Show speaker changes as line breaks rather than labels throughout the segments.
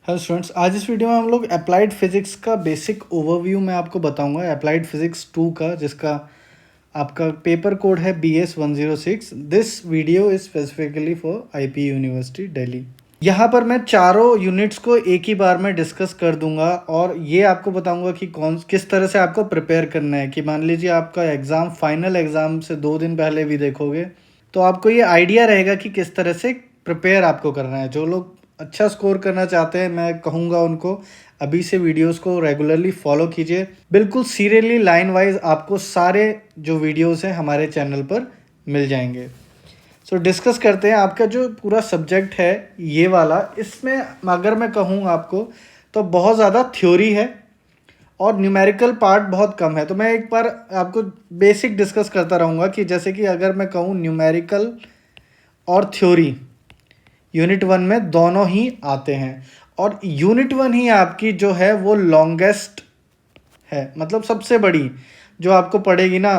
Hello students, आज इस video में हम लोग अप्लाइड फिजिक्स का बेसिक ओवरव्यू मैं आपको बताऊंगा अप्लाइड फिजिक्स 2 का, जिसका आपका पेपर कोड है BS106। This video is specifically for IP university Delhi. यहाँ पर मैं चारों यूनिट्स को एक ही बार में डिस्कस कर दूंगा और ये आपको बताऊंगा कि किस तरह से आपको प्रिपेयर करना है। कि मान लीजिए आपका एग्ज़ाम फाइनल एग्ज़ाम से 2 दिन पहले भी देखोगे तो आपको ये आइडिया रहेगा कि किस तरह से प्रिपेयर आपको करना है। जो लोग अच्छा स्कोर करना चाहते हैं, मैं कहूँगा उनको अभी से वीडियोस को रेगुलरली फॉलो कीजिए। बिल्कुल सीरियली लाइन वाइज आपको सारे जो वीडियोस हैं हमारे चैनल पर मिल जाएंगे। सो डिस्कस करते हैं आपका जो पूरा सब्जेक्ट है ये वाला। इसमें अगर मैं कहूँ आपको तो बहुत ज़्यादा थ्योरी है और न्यूमेरिकल पार्ट बहुत कम है। तो मैं एक बार आपको बेसिक डिस्कस करता रहूँगा कि जैसे कि अगर मैं कहूँ न्यूमेरिकल और थ्योरी यूनिट 1 में दोनों ही आते हैं, और यूनिट 1 ही आपकी जो है वो लॉन्गेस्ट है, मतलब सबसे बड़ी जो आपको पड़ेगी ना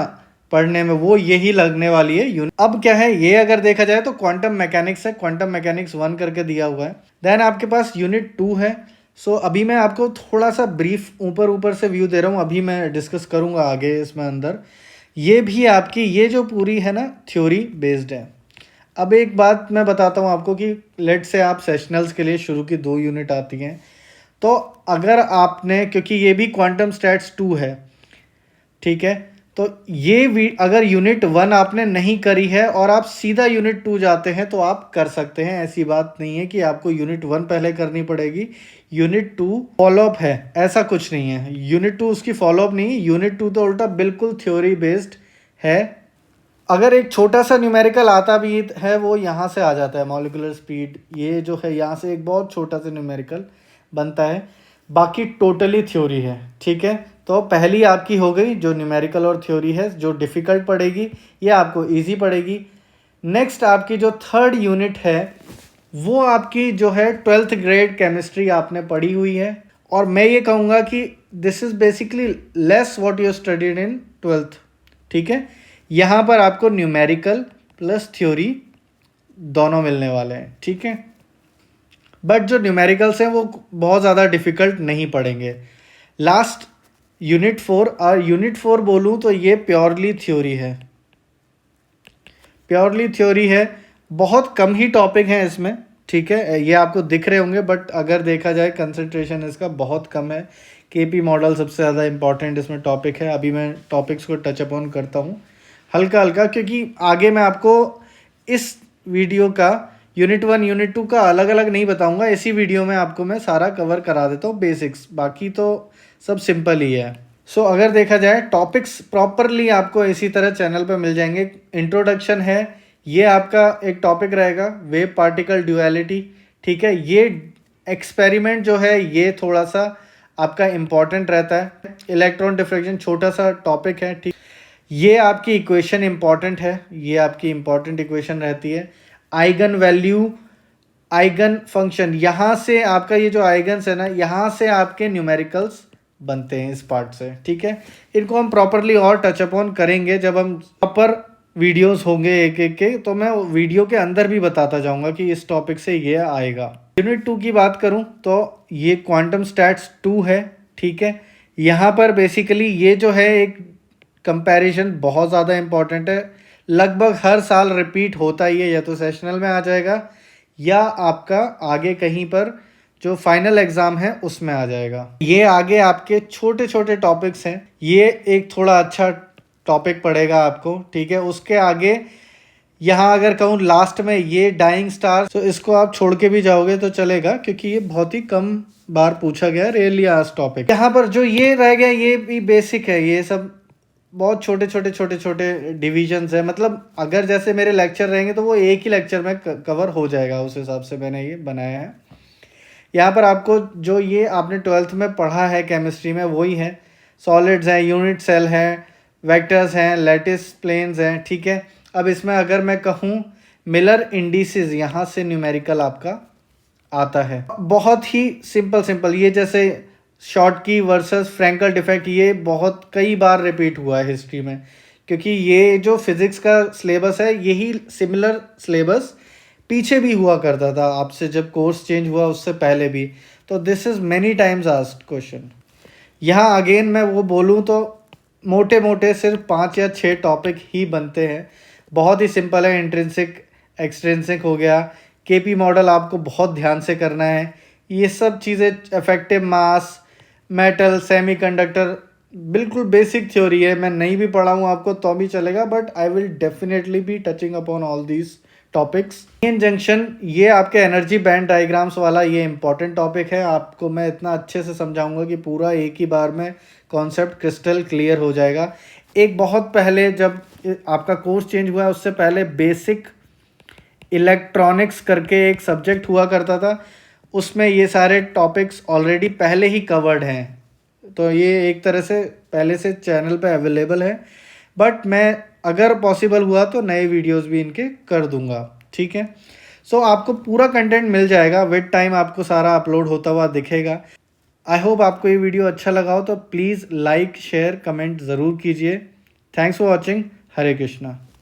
पढ़ने में, वो यही लगने वाली है। अब क्या है, ये अगर देखा जाए तो क्वांटम मैकेनिक्स है, क्वांटम मैकेनिक्स 1 करके दिया हुआ है। देन आपके पास यूनिट 2 है। सो अभी मैं आपको थोड़ा सा ब्रीफ ऊपर ऊपर से व्यू दे रहा हूँ, अभी मैं डिस्कस करूँगा आगे इसमें अंदर। ये भी आपकी ये जो पूरी है ना थ्योरी बेस्ड है। अब एक बात मैं बताता हूँ आपको कि लेट से आप सेशनल्स के लिए शुरू की 2 यूनिट आती हैं, तो अगर आपने, क्योंकि ये भी क्वांटम स्टैट्स 2 है, ठीक है, तो ये अगर यूनिट 1 आपने नहीं करी है और आप सीधा यूनिट 2 जाते हैं तो आप कर सकते हैं। ऐसी बात नहीं है कि आपको यूनिट 1 पहले करनी पड़ेगी, यूनिट 2 फॉलोअप है, ऐसा कुछ नहीं है। यूनिट 2 उसकी फॉलोअप नहीं, यूनिट 2 तो उल्टा बिल्कुल थ्योरी बेस्ड है। अगर एक छोटा सा न्यूमेरिकल आता भी है वो यहाँ से आ जाता है, मॉलिक्यूलर स्पीड, ये जो है यहाँ से एक बहुत छोटा सा न्यूमेरिकल बनता है, बाकी टोटली थ्योरी है। ठीक है, तो पहली आपकी हो गई जो न्यूमेरिकल और थ्योरी है, जो डिफ़िकल्ट पड़ेगी ये आपको इजी पड़ेगी। नेक्स्ट आपकी जो थर्ड यूनिट है वो आपकी जो है 12th ग्रेड केमिस्ट्री आपने पढ़ी हुई है, और मैं ये कहूँगा कि this is basically less what you studied in 12th। ठीक है, यहाँ पर आपको न्यूमेरिकल प्लस थ्योरी दोनों मिलने वाले हैं। ठीक है, बट जो न्यूमेरिकल्स हैं वो बहुत ज़्यादा डिफ़िकल्ट नहीं पड़ेंगे। लास्ट यूनिट 4, और यूनिट 4 बोलूँ तो ये प्योरली थ्योरी है, प्योरली थ्योरी है। बहुत कम ही टॉपिक हैं इसमें, ठीक है, ये आपको दिख रहे होंगे, बट अगर देखा जाए कंसंट्रेशन इसका बहुत कम है। KP मॉडल सबसे ज़्यादा इंपॉर्टेंट इसमें टॉपिक है। अभी मैं टॉपिक्स को टच अपॉन करता हूँ हल्का हल्का, क्योंकि आगे मैं आपको इस वीडियो का यूनिट 1 यूनिट 2 का अलग अलग नहीं बताऊंगा, इसी वीडियो में आपको मैं सारा कवर करा देता हूँ बेसिक्स, बाकी तो सब सिंपल ही है। सो अगर देखा जाए टॉपिक्स प्रॉपरली आपको इसी तरह चैनल पर मिल जाएंगे। इंट्रोडक्शन है, ये आपका एक टॉपिक रहेगा, वेव पार्टिकल ड्यूअलिटी। ठीक है, ये एक्सपेरिमेंट जो है ये थोड़ा सा आपका इम्पॉर्टेंट रहता है। इलेक्ट्रॉन डिफ्रेक्शन छोटा सा टॉपिक है, ठीक, ये आपकी इक्वेशन इंपॉर्टेंट है, ये आपकी इंपॉर्टेंट इक्वेशन रहती है। आइगन वैल्यू, आइगन फंक्शन, यहाँ से आपका ये जो आइगन्स है ना, यहाँ से आपके न्यूमेरिकल्स बनते हैं इस पार्ट से। ठीक है, इनको हम प्रॉपरली और टच अपॉन करेंगे जब हम प्रॉपर वीडियोस होंगे एक एक के, तो मैं वीडियो के अंदर भी बताता जाऊंगा कि इस टॉपिक से ये आएगा। यूनिट 2 की बात करूं तो ये क्वांटम स्टैट्स 2 है। ठीक है, यहाँ पर बेसिकली ये जो है एक कंपैरिजन बहुत ज़्यादा इंपॉर्टेंट है, लगभग हर साल रिपीट होता ही है, या तो सेशनल में आ जाएगा या आपका आगे कहीं पर जो फाइनल एग्ज़ाम है उसमें आ जाएगा। ये आगे आपके छोटे छोटे टॉपिक्स हैं, ये एक थोड़ा अच्छा टॉपिक पड़ेगा आपको। ठीक है, उसके आगे यहाँ अगर कहूँ लास्ट में ये डाइंग स्टार, तो इसको आप छोड़ के भी जाओगे तो चलेगा, क्योंकि ये बहुत ही कम बार पूछा गया, रेयरली आस्क्ड टॉपिक। यहाँ पर जो ये रह गया ये भी बेसिक है, ये सब बहुत छोटे छोटे डिविजन्स है। मतलब अगर जैसे मेरे लेक्चर रहेंगे तो वो एक ही लेक्चर में कवर हो जाएगा, उस हिसाब से मैंने ये बनाया है। यहाँ पर आपको जो ये आपने 12th में पढ़ा है केमिस्ट्री में वही है, सॉलिड्स हैं, यूनिट सेल हैं, वेक्टर्स हैं, लैटिस प्लेन्स हैं। ठीक है, अब इसमें अगर मैं कहूँ मिलर इंडिसेस, यहाँ से न्यूमेरिकल आपका आता है। बहुत ही सिंपल, ये जैसे शॉर्ट की वर्सेस फ्रैंकल डिफेक्ट, ये बहुत कई बार रिपीट हुआ है हिस्ट्री में, क्योंकि ये जो फिज़िक्स का सिलेबस है यही सिमिलर सिलेबस पीछे भी हुआ करता था, आपसे जब कोर्स चेंज हुआ उससे पहले भी। तो this is many times asked question. यहाँ अगेन मैं वो बोलूँ तो मोटे मोटे सिर्फ 5 या 6 टॉपिक ही बनते हैं। बहुत ही सिंपल है, इंट्रिंसिक एक्सट्रिंसिक हो गया, केपी मॉडल आपको बहुत ध्यान से करना है, ये सब चीज़ें, इफेक्टिव मास, मेटल, सेमीकंडक्टर, बिल्कुल बेसिक थ्योरी है। मैं नहीं भी पढ़ाऊँ आपको तो भी चलेगा, but I will definitely be touching upon all these topics. In junction, ये आपके एनर्जी बैंड डायग्राम्स वाला ये इंपॉर्टेंट टॉपिक है। आपको मैं इतना अच्छे से समझाऊंगा कि पूरा एक ही बार में कॉन्सेप्ट क्रिस्टल क्लियर हो जाएगा। एक बहुत पहले जब आपका कोर्स चेंज हुआ है उससे पहले बेसिक इलेक्ट्रॉनिक्स करके एक सब्जेक्ट हुआ करता था, उसमें ये सारे टॉपिक्स ऑलरेडी पहले ही कवर्ड हैं। तो ये एक तरह से पहले से चैनल पे अवेलेबल है, बट मैं अगर पॉसिबल हुआ तो नए वीडियोस भी इनके कर दूंगा, ठीक है। सो आपको पूरा कंटेंट मिल जाएगा, विद टाइम आपको सारा अपलोड होता हुआ दिखेगा। आई होप आपको ये वीडियो अच्छा लगा हो, तो प्लीज़ लाइक शेयर कमेंट ज़रूर कीजिए। Thanks for watching. Hare Krishna.